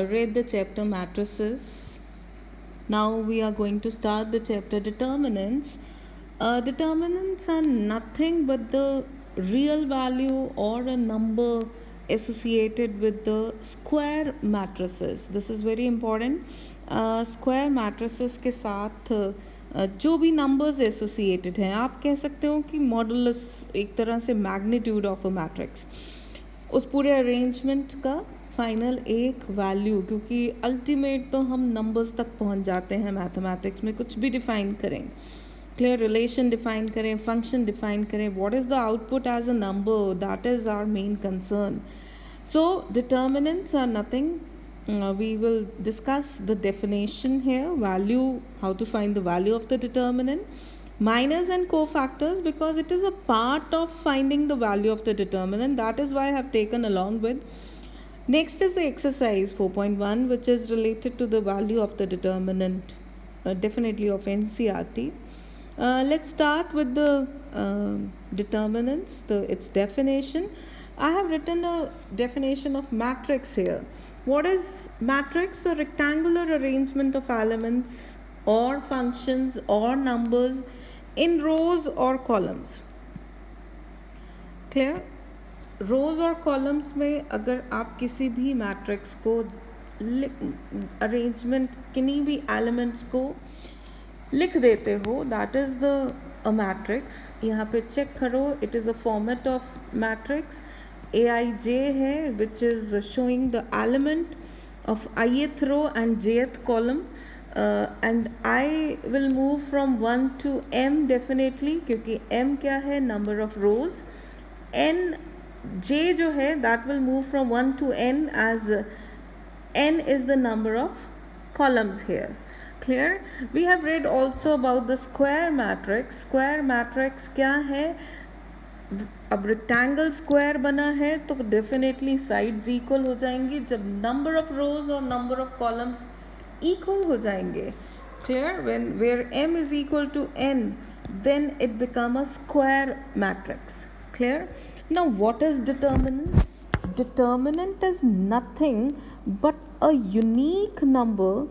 read the chapter matrices. Now we are going to start the chapter determinants. Determinants are nothing but the real value or a number associated with the square matrices. This is very important. Square matrices के साथ जो भी numbers associated हैं, आप कह सकते हो कि मॉडुलस एक तरह से मैग्नीट्यूड ऑफ अ मैट्रिक्स, उस पूरे अरेंजमेंट का फाइनल एक वैल्यू, क्योंकि अल्टीमेट तो हम नंबर्स तक पहुंच जाते हैं मैथमेटिक्स में, कुछ भी डिफाइन करें, क्लियर रिलेशन डिफाइन करें, फंक्शन डिफाइन करें, what is the output as a number, that is our main concern. So determinants are nothing. We will discuss the definition here, value, how to find the value of the determinant, minors and cofactors, because it is a part of finding the value of the determinant. That is why I have taken along with. Next is the exercise 4.1, which is related to the value of the determinant, definitely of NCERT. Let's start with the determinants, its definition. I have written a definition of matrix here. What is matrix? A rectangular arrangement of elements or functions or numbers in rows or columns. Clear? रोज़ और columns में अगर आप किसी भी matrix को arrangement किन्हीं भी elements को लिख देते हो, that is the a matrix. यहाँ पे चेक करो, it is a format of matrix. AIJ है, which is showing the element of ith row and jth column, and I will move from 1 to m definitely, क्योंकि m क्या है, number of rows. n J जो है, that will move from 1 to n, as n is the number of columns here. Clear? We have read also about the square matrix. Square matrix क्या है? अब rectangle square बना है तो definitely sides equal हो जाएंगी जब number of rows और number of columns equal हो जाएंगे. Clear? Where m is equal to n, then it become a square matrix. Clear? Now what is determinant? Determinant is nothing but a unique number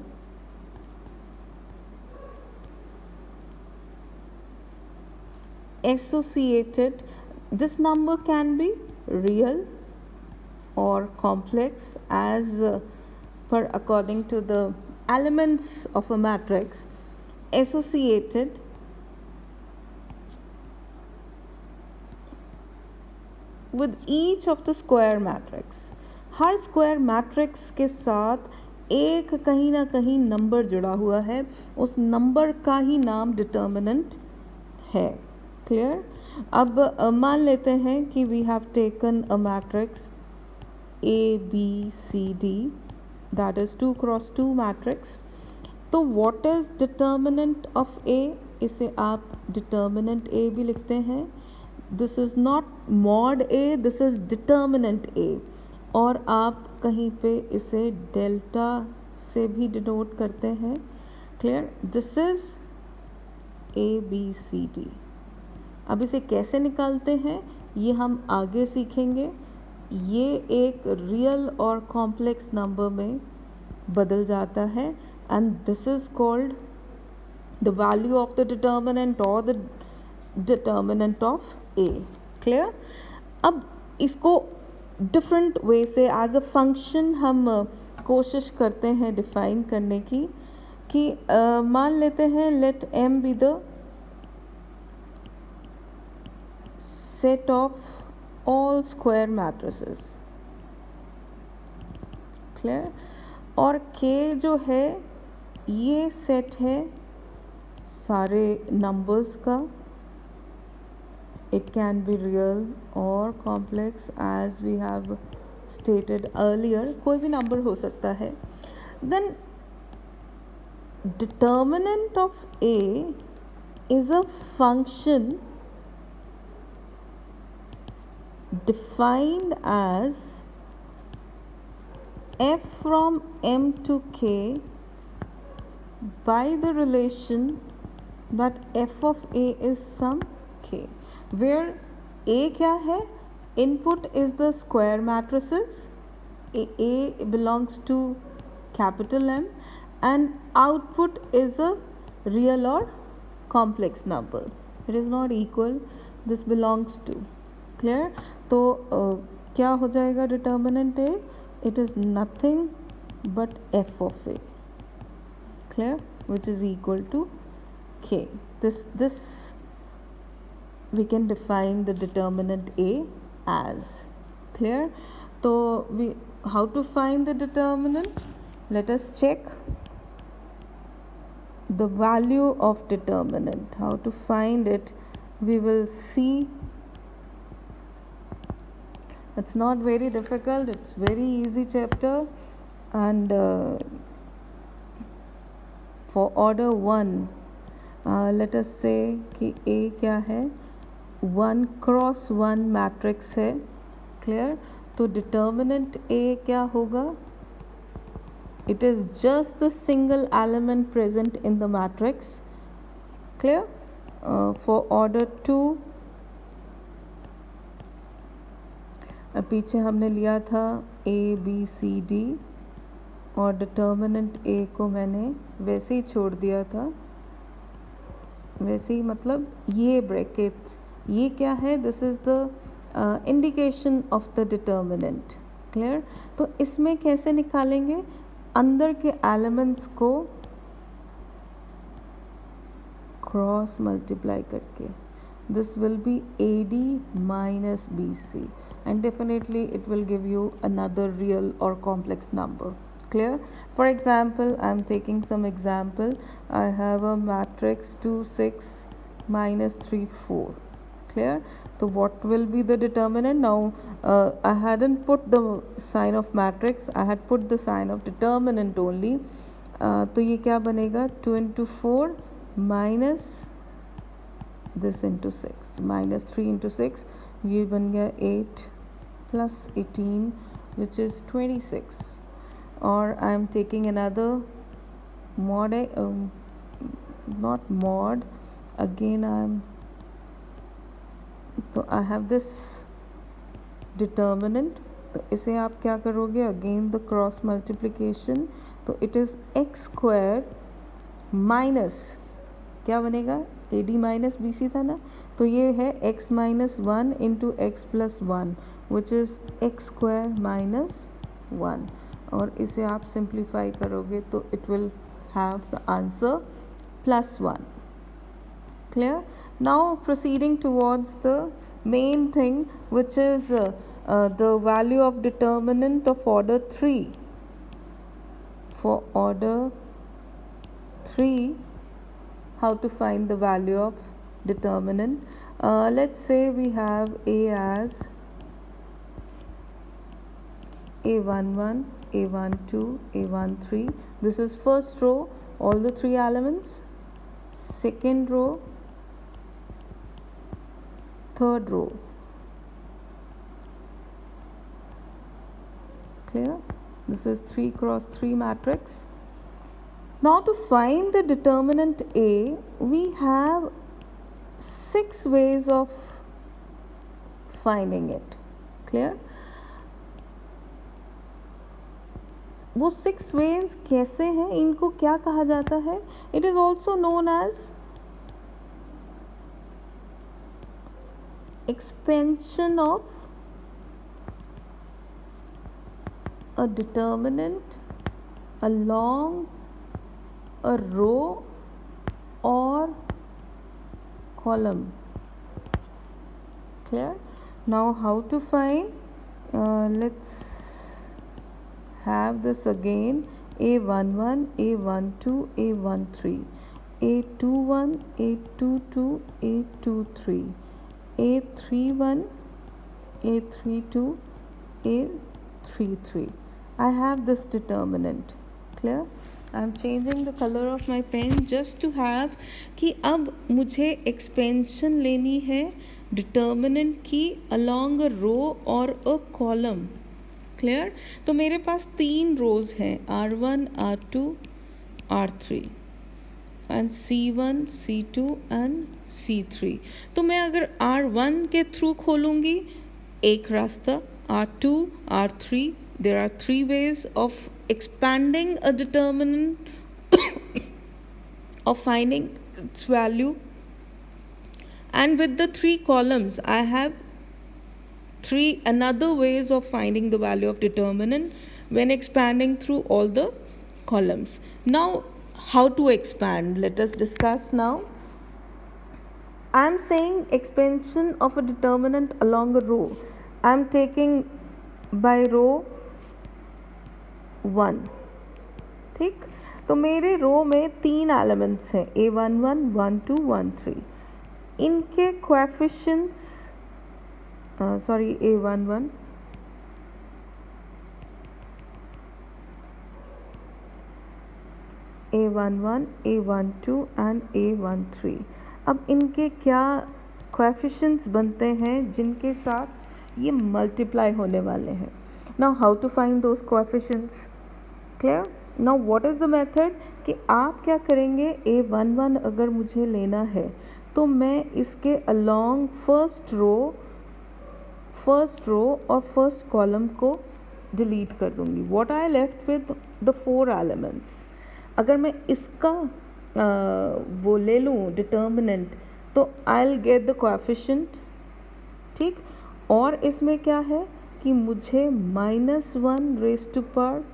associated. This number can be real or complex as per according to the elements of a matrix associated with each of the square matrix. Her square matrix के साथ एक कहीं ना कहीं number जुड़ा हुआ है, उस नंबर का ही नाम डिटर्मिनेंट है. क्लियर? अब मान लेते हैं कि we have taken a matrix ABCD, that is 2 cross 2 matrix. तो what is determinant of A? इसे आप डिटर्मिनेंट A भी लिखते हैं. This is not mod A, this is determinant A, और आप कहीं पे इसे डेल्टा से भी डिनोट करते हैं. क्लियर? This is ABCD. अब इसे कैसे निकालते हैं ये हम आगे सीखेंगे. ये एक रियल और कॉम्प्लेक्स नंबर में बदल जाता है, and this is called the value of the determinant और the determinant of A. Clear? अब इसको डिफरेंट वे से एज अ फंक्शन हम कोशिश करते हैं डिफाइन करने की, कि मान लेते हैं let m be the set of all square matrices. Clear? और k जो है ये सेट है सारे नंबर्स का. It can be real or complex as we have stated earlier. कोई भी नंबर हो सकता है. Then determinant of A is a function defined as f from m to k by the relation that f of A is some k, where A क्या है? Input is the square matrices. A belongs to capital M, and output is a real or complex number. It is not equal, this belongs to. Clear? तो क्या हो जाएगा determinant A? It is nothing but f of A. Clear? Which is equal to k. This we can define the determinant A as. Clear? So how to find the determinant? Let us check the value of determinant. How to find it? We will see. It's not very difficult. It's very easy chapter, and for order 1, let us say कि A क्या है, 1 cross 1 matrix है. Clear? तो determinant A क्या होगा? It is just the single element present in the matrix. Clear? For order 2, पीछे हमने लिया था A B C D और डिटर्मिनेंट A को मैंने वैसे ही छोड़ दिया था. वैसे ही मतलब ये ब्रैकेट, ये क्या है? This is the indication of the determinant. Clear? तो इसमें कैसे निकालेंगे? अंदर के एलिमेंट्स को क्रॉस मल्टीप्लाई करके. This will be AD minus BC, and definitely it will give you another real or complex number. Clear? For example, I am taking some example. I have a matrix 2 6 minus 3 4. Clear? So what will be the determinant? Now I hadn't put the sign of matrix, I had put the sign of determinant only. तो ये क्या बनेगा? 2 into 4 minus this into 6 minus 3 into 6, ये बन गया 8 plus 18, which is 26. Or I am taking another mod, not mod, again so I have this determinant. तो इसे आप क्या करोगे? Again the cross multiplication. तो it is x square minus क्या बनेगा? AD minus BC था ना, तो ये है x minus 1 into x plus 1, which is x square minus 1. और इसे आप सिंप्लीफाई करोगे तो it will have the answer +1. Clear? Now proceeding towards the main thing, which is the value of determinant of order 3. For order 3, how to find the value of determinant? Let's say we have A as A11, A12, A13. This is first row, all the 3 elements. Second row, third row. Clear? This is 3 cross 3 matrix. Now to find the determinant A, we have 6 ways of finding it. Clear? वो 6 ways कैसे हैं? इनको क्या कहा जाता है? It is also known as expansion of a determinant along a row or column. Clear? Now how to find? Let's have this again. A11, A12, A13, A21, A22, A23, A31, A32, A33. I have this determinant. Clear? I am changing the color of my pen just to have कि अब मुझे expansion लेनी है determinant की along a row or a column. Clear? तो मेरे पास 3 रोज हैं, R1, R2, R3 and C1, C2 and C3. तो मैं अगर R1 के थ्रू खोलूँगी एक रास्ता, R2, R3, There are three ways of expanding a determinant of finding its value, and with the three columns I have three another ways of finding the value of determinant when expanding through all the columns. Now how to expand, let us discuss now. I am saying expansion of a determinant along a row. I am taking by row 1, ठीक। तो मेरे रो में 3 elements हैं, A11, 12, 13। इनके coefficients A11, A11, A12 and A13। अब इनके क्या coefficients बनते हैं जिनके साथ ये मल्टीप्लाई होने वाले हैं। Now how to find those coefficients, clear. Now what is the method कि आप क्या करेंगे, A11 अगर मुझे लेना है तो मैं इसके अलोंग फर्स्ट रो और फर्स्ट कॉलम को डिलीट कर दूंगी। What I left with the 4 elements. अगर मैं इसका वो ले लूँ डिटर्मिनेंट तो I will get the coefficient, ठीक। और इसमें क्या है कि मुझे -1 रेज़ टू पावर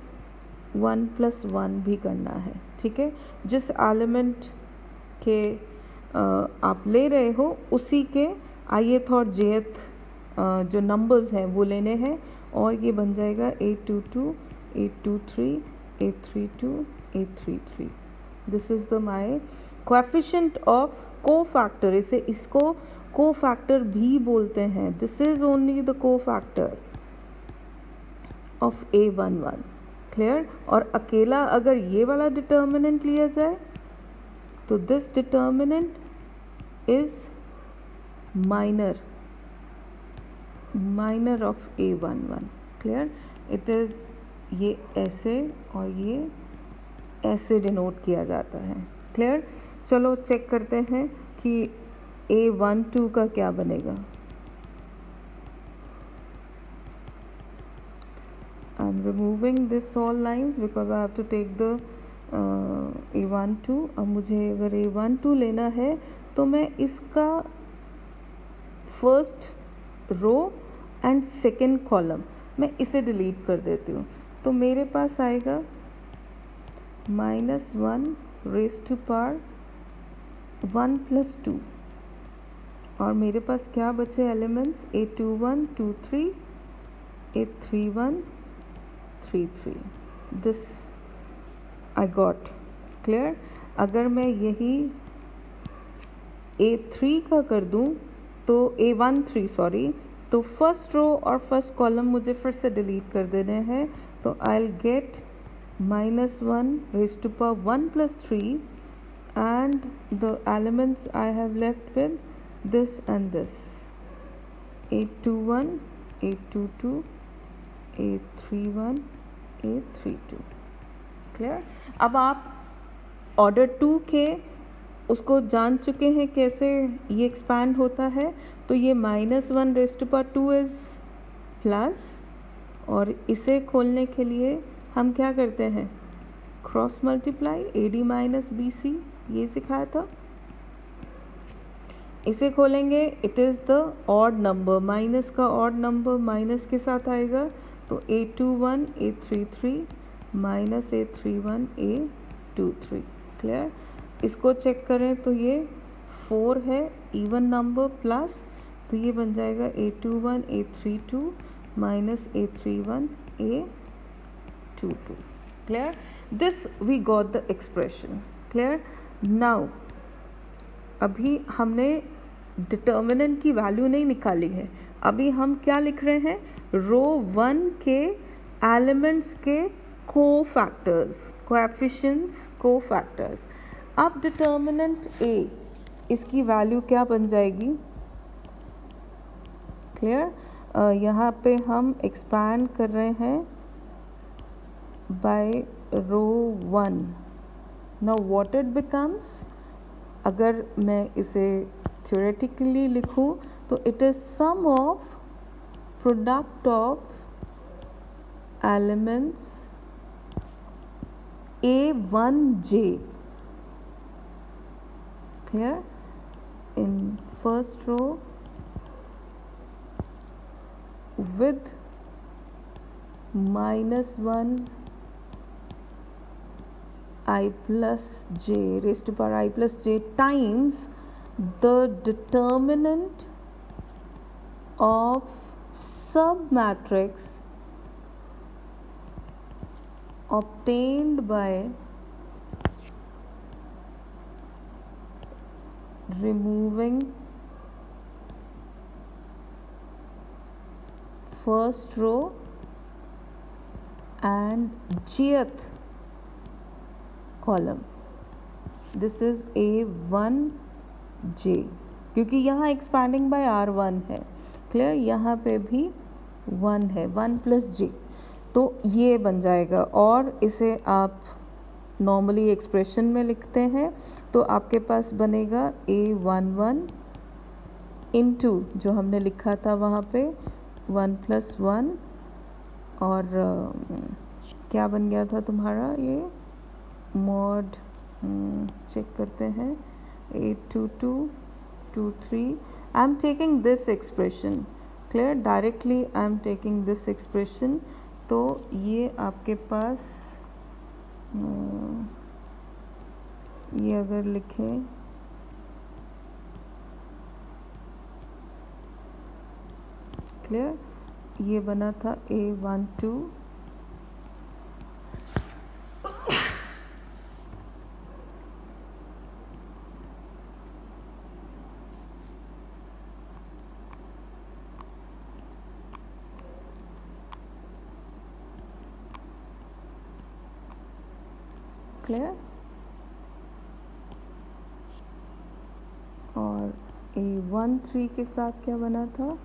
1 + 1 भी करना है, ठीक है। जिस एलिमेंट के आप ले रहे हो उसी के ith और jth जो नंबर्स हैं वो लेने हैं, और ये बन जाएगा A22, A23, A32, A33। This is the my coefficient of cofactor. इसको कोफैक्टर भी बोलते हैं। This is only the cofactor of A11, clear. और अकेला अगर ये वाला डिटर्मिनेंट लिया जाए तो this determinant is minor of A11, clear. It is ये ऐसे और ये ऐसे डिनोट किया जाता है, क्लियर। चलो चेक करते हैं कि A12 का क्या बनेगा। I'm removing this all lines because I have to take the A12। अब मुझे अगर A12 लेना है तो मैं इसका first row and second column मैं इसे डिलीट कर देती हूँ। तो मेरे पास आएगा -1 रेज़ टू पावर 1 + 2, और मेरे पास क्या बचे elements, A21, 23, A31, 33। This I got, clear. अगर मैं यही A3 का कर दूं तो A13 सॉरी, तो फर्स्ट रो और फर्स्ट कॉलम मुझे फिर से डिलीट कर देने हैं। तो I will get -1 raise to power 1 + 3 and the elements I have left with this and this, A21, A22, A31, A32, clear. अब आप ऑर्डर 2 के उसको जान चुके हैं कैसे ये एक्सपैंड होता है। तो ये -1 raise to power 2 is plus, और इसे खोलने के लिए हम क्या करते हैं, क्रॉस मल्टीप्लाई, AD - BC, ये सिखाया था। इसे खोलेंगे, it is the odd number, minus का ऑड नंबर माइनस के साथ आएगा। तो A21, A33 -A31, A23, clear. इसको चेक करें तो ये 4 है, इवन नंबर प्लस, तो ये बन जाएगा A21, A32 -A31, A22, clear. This we got the expression, clear. Now अभी हमने डिटर्मिनेंट की वैल्यू नहीं निकाली है, अभी हम क्या लिख रहे हैं, रो 1 के एलिमेंट्स के कोफैक्टर्स, कोएफिशिएंट्स, कोफैक्टर्स। अब डिटर्मिनेंट A, इसकी वैल्यू क्या बन जाएगी, क्लियर। यहाँ पे हम एक्सपैंड कर रहे हैं by row 1। Now what it becomes, अगर मैं इसे थ्योरेटिकली लिखूँ तो it is sum of product of elements A1j. Clear? In first row with -1 I plus j raised to power I plus j times the determinant of submatrix obtained by removing first row and jth column. This is A1j, क्योंकि यहाँ expanding bye R1 है. Clear? यहाँ पे भी 1 है, 1 plus j, तो ये बन जाएगा. और इसे आप नॉर्मली एक्सप्रेशन में लिखते हैं तो आपके पास बनेगा A11 इंटू जो हमने लिखा था वहाँ पे 1 प्लस 1, और क्या बन गया था तुम्हारा ये मॉड, चेक करते हैं, 82223. आई am taking this expression. Clear? Directly I am taking this expression. तो ये आपके पास ये अगर लिखें क्लियर, ये बना था A12 क्लियर, और A13 के साथ क्या बना था,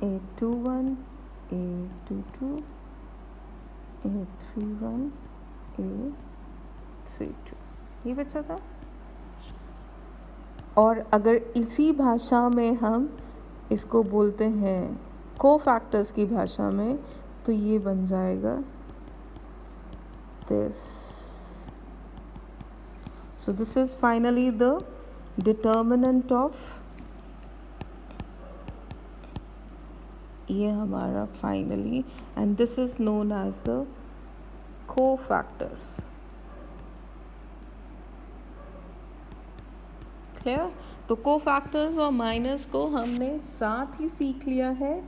A21 A22 A31 A32, ये बचा था. और अगर इसी भाषा में हम इसको बोलते हैं कोफैक्टर्स की भाषा में, तो ये बन जाएगा this. So this is finally the determinant of, ये हमारा finally, and this is known as the cofactors. Clear? तो कोफैक्टर्स और माइनस को हमने साथ ही सीख लिया है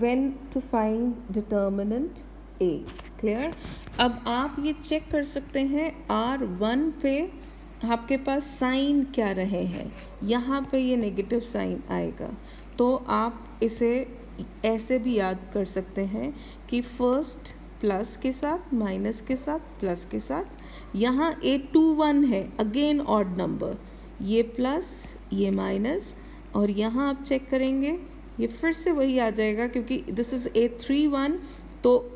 when to find determinant A. Clear? अब आप ये चेक कर सकते हैं R1 पे आपके पास साइन क्या रहे हैं. यहाँ पे ये नेगेटिव साइन आएगा, तो आप इसे ऐसे भी याद कर सकते हैं कि फर्स्ट प्लस के साथ, माइनस के साथ, प्लस के साथ. यहाँ A21 है, अगेन ऑड नंबर, ये प्लस ये माइनस, और यहाँ आप चेक करेंगे ये फिर से वही आ जाएगा क्योंकि दिस इज़ A31, तो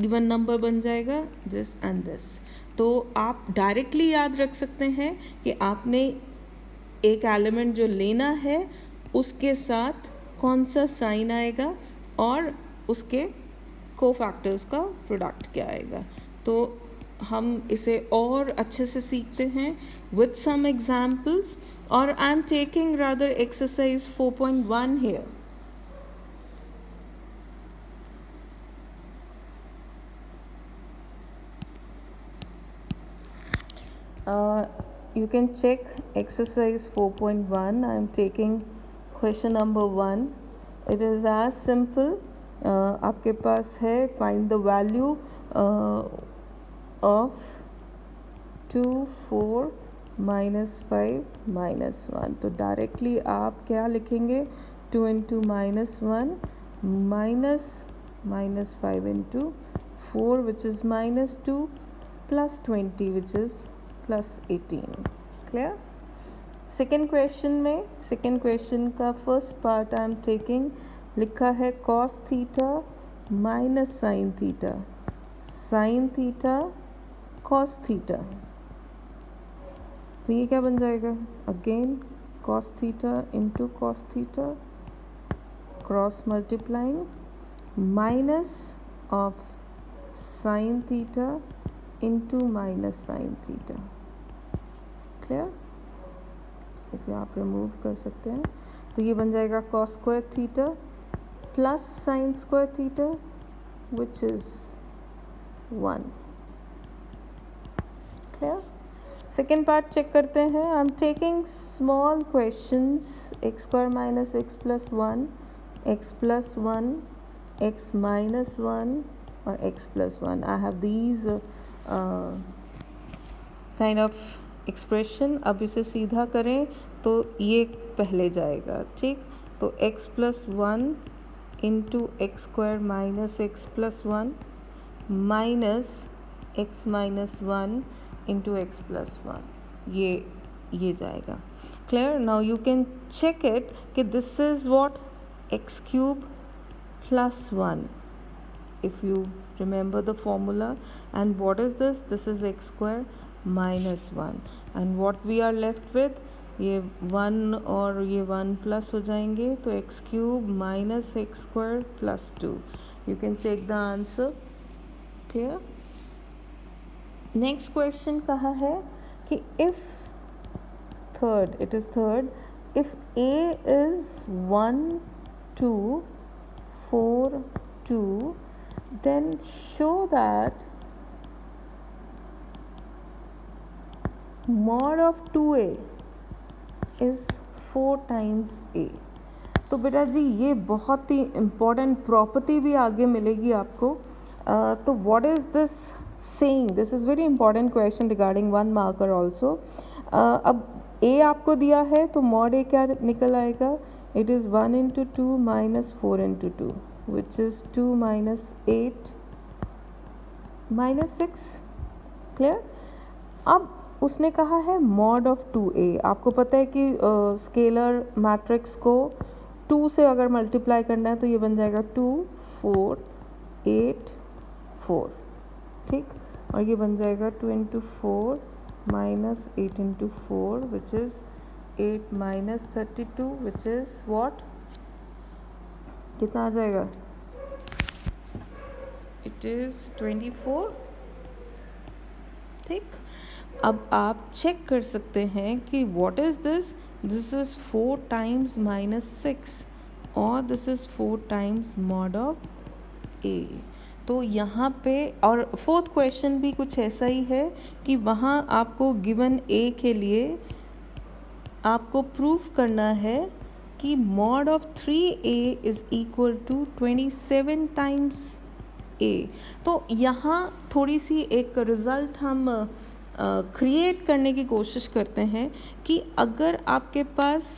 इवन नंबर बन जाएगा दिस एंड दिस. तो आप डायरेक्टली याद रख सकते हैं कि आपने एक एलिमेंट जो लेना है उसके साथ कौन सा साइन आएगा और उसके कोफैक्टर्स का प्रोडक्ट क्या आएगा. तो हम इसे और अच्छे से सीखते हैं with some examples, or I am taking rather exercise 4.1 here. You can check exercise 4.1. I am taking question number 1. It is as simple. आपके पास है find the value of 2, 4, -5, -1. तो डायरेक्टली आप क्या लिखेंगे, 2 into -1 minus -5 into 4 which is -2 plus 20 which is plus 18. Clear? Second question में, second question का first part I am taking, लिखा है cos theta minus sine theta, sine theta cos theta. तो ये क्या बन जाएगा, again cos theta into cos theta cross multiplying minus of sine theta into minus sine theta. Clear? इसे आप remove कर सकते हैं, तो ये बन जाएगा cos square theta plus sine square theta which is 1। Clear? Second part check करते हैं। I am taking small questions, x square minus x plus 1, x plus 1, x minus 1 और x plus 1। I have these kind of expression. अब इसे सीधा करें तो ये पहले जाएगा, ठीक। तो x plus 1 into x square minus x plus 1 minus x minus 1 into x plus 1, ये जाएगा। Clear? Now you can check it कि this is what, x cube plus 1 if you remember the formula, and what is this? This is x square minus 1, and what we are left with, ये 1 और ये 1 plus हो जाएंगे, तो x cube minus x square plus 2. You can check the answer. Clear? Next question कहा है कि if third, it is third, if a is 1 2 4 2, then show that mod of 2a is 4 times a। तो बेटा जी ये बहुत ही important property भी आगे मिलेगी आपको। तो what is this saying? This is very important question regarding 1 marker also. अब a आपको दिया है तो मॉड a क्या निकल आएगा? It is 1 into 2 minus 4 into 2 which is 2 minus 8 minus 6। Clear? अब उसने कहा है मॉड ऑफ 2a। आपको पता है कि स्केलर मैट्रिक्स को 2 से अगर मल्टीप्लाई करना है तो ये बन जाएगा 2 4 8 4, ठीक। और ये बन जाएगा 2 into 4 minus 8 into 4 which is 8 minus 32 which is what, कितना आ जाएगा? इट इज़ 24, ठीक। अब आप चेक कर सकते हैं कि what is this? This is 4 times minus 6 और this is 4 times mod of a। तो यहाँ पे, और फोर्थ क्वेश्चन भी कुछ ऐसा ही है कि वहाँ आपको गिवन a के लिए आपको प्रूफ करना है कि mod of 3a is equal to 27 times a। तो यहाँ थोड़ी सी एक रिज़ल्ट हम क्रिएट करने की कोशिश करते हैं कि अगर आपके पास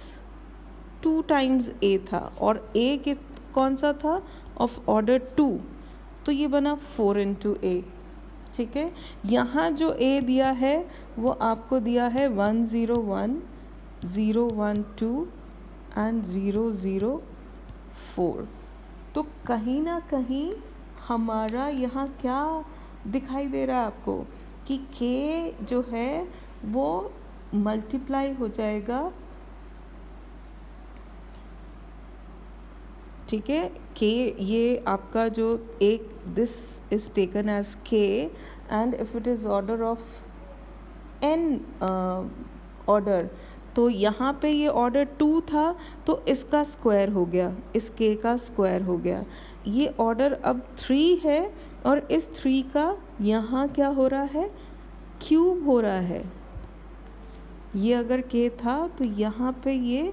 2 टाइम्स a था और a के कौन सा था, ऑफ ऑर्डर 2, तो ये बना 4 इंटू a, ठीक है। यहाँ जो a दिया है वो आपको दिया है 1 0 1 0 1 2 एंड 0 0 4। तो कहीं ना कहीं हमारा यहाँ क्या दिखाई दे रहा है आपको कि k जो है वो मल्टीप्लाई हो जाएगा, ठीक है। k ये आपका जो एक, this is taken as k and if it is order of n order, तो यहाँ पे ये ऑर्डर 2 था तो इसका स्क्वायर हो गया, इस k का स्क्वायर हो गया। ये ऑर्डर अब 3 है और इस 3 का यहाँ क्या हो रहा है, क्यूब हो रहा है। ये अगर k था तो यहाँ पे ये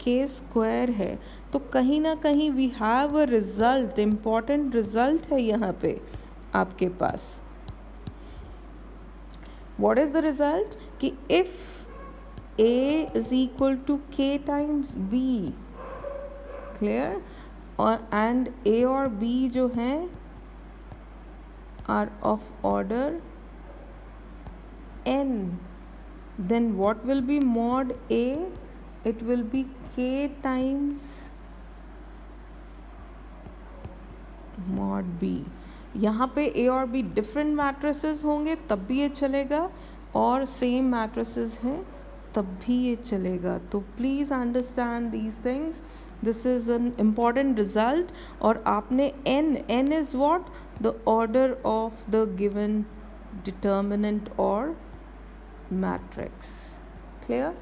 k स्क्वायर है। तो कहीं ना कहीं we have a result, important result है यहाँ पे आपके पास। What is the result? कि if a is equal to k times b, clear, और एंड a और b जो हैं are of order n, then what will be mod a? It will be k times mod b। यहाँ पे a और b different matrices होंगे तब भी ये चलेगा, और सेम मैट्रिसेस हैं तब भी ये चलेगा. तो please understand these things. This is an important result. और आपने n is what? The order of the given determinant और matrix. Clear?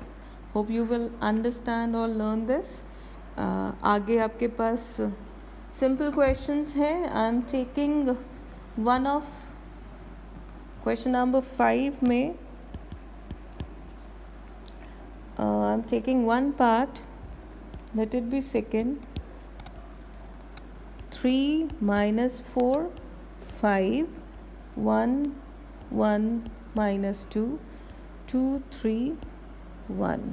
Hope you will understand और लर्न दिस. आगे आपके पास सिंपल क्वेश्चंस हैं. I am taking one of question number 5 में I'm taking one part. Let it be second. 3 minus 4 5 1 1 minus 2 2 3 1.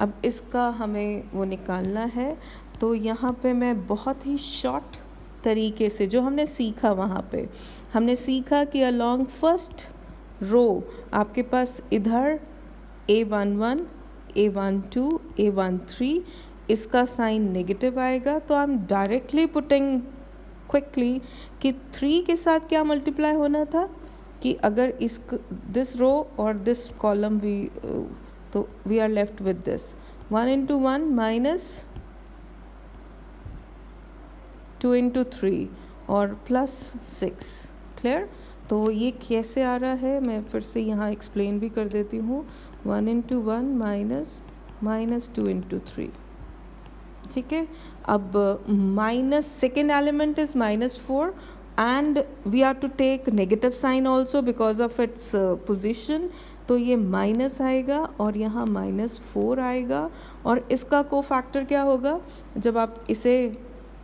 अब इसका हमें वो निकालना है. तो यहाँ पे मैं बहुत ही शॉर्ट तरीके से जो हमने सीखा वहाँ पे हमने सीखा कि अलॉन्ग फर्स्ट रो आपके पास इधर A11 A12 A13 इसका साइन नेगेटिव आएगा. तो I am directly putting quickly कि 3 के साथ क्या मल्टीप्लाई होना था कि अगर इस दिस रो और दिस कॉलम भी तो we are left with this 1 into 1 minus 2 into 3 और प्लस 6. क्लियर? तो ये कैसे आ रहा है मैं फिर से यहाँ एक्सप्लेन भी कर देती हूँ. 1 into 1 minus 2 into 3. ठीक है. अब minus second element is -4 and we are to take negative sign also because of its position. तो ये माइनस आएगा और यहाँ -4 आएगा. और इसका कोफैक्टर क्या होगा? जब आप इसे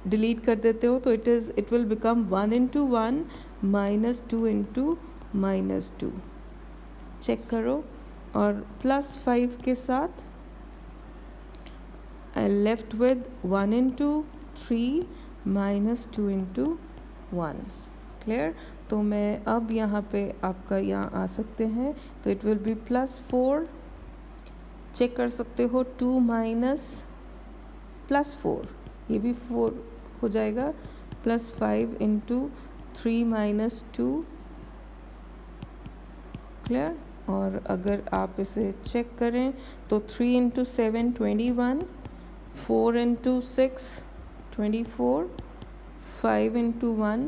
डिलीट कर देते हो तो it will become 1 into 1 minus 2 into -2. Check करो. और +5 के साथ I left with 1 into 3 minus 2 into 1. Clear? तो मैं अब यहाँ पे आपका यहाँ आ सकते हैं. तो इट विल बी +4. चेक कर सकते हो 2 माइनस +4 ये भी 4 हो जाएगा. +5 into 3 minus 2. क्लियर? और अगर आप इसे चेक करें तो 3 into 7 21 4 into 6 24 5 into 1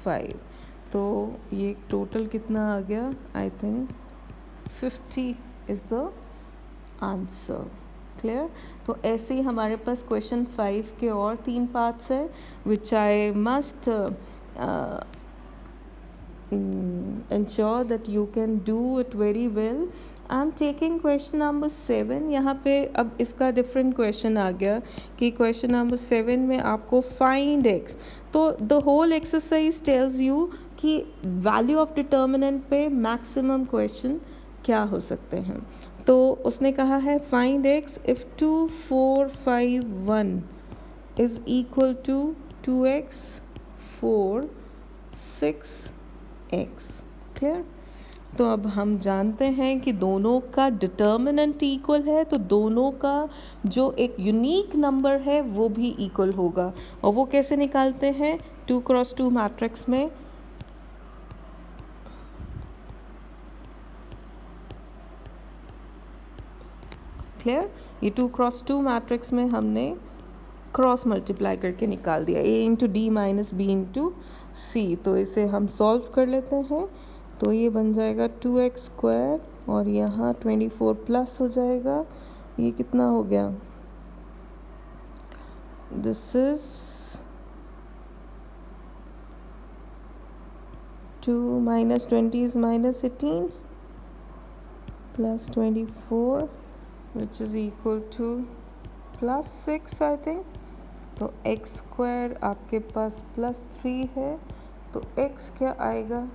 5. तो ये टोटल कितना आ गया? I think 50 is the answer. Clear? तो ऐसे ही हमारे पास क्वेश्चन 5 के और 3 पार्ट्स है which I must ensure that you can do it very well. I am taking question number 7. यहाँ पे अब इसका डिफरेंट क्वेश्चन आ गया कि क्वेश्चन नंबर 7 में आपको फाइंड x. तो the whole exercise tells you कि वैल्यू ऑफ डिटर्मिनेंट पे मैक्सिमम क्वेश्चन क्या हो सकते हैं. तो उसने कहा है find x if 2 4 5 1 is equal to 2x 4 6x. Clear? तो अब हम जानते हैं कि दोनों का डिटर्मिनेंट इक्वल है. तो दोनों का जो एक यूनिक नंबर है वो भी इक्वल होगा. और वो कैसे निकालते हैं? 2 क्रॉस 2 मैट्रिक्स में क्लियर? ये 2 क्रॉस 2 मैट्रिक्स में हमने क्रॉस मल्टीप्लाई करके निकाल दिया. a into D minus B into C. तो इसे हम सॉल्व कर लेते हैं. तो ये बन जाएगा 2x² और यहाँ 24 प्लस हो जाएगा. ये कितना हो गया? This is 2 minus 20 is -18 plus 24 which is equal to +6 I think. तो x² आपके पास +3 है. तो x क्या आएगा?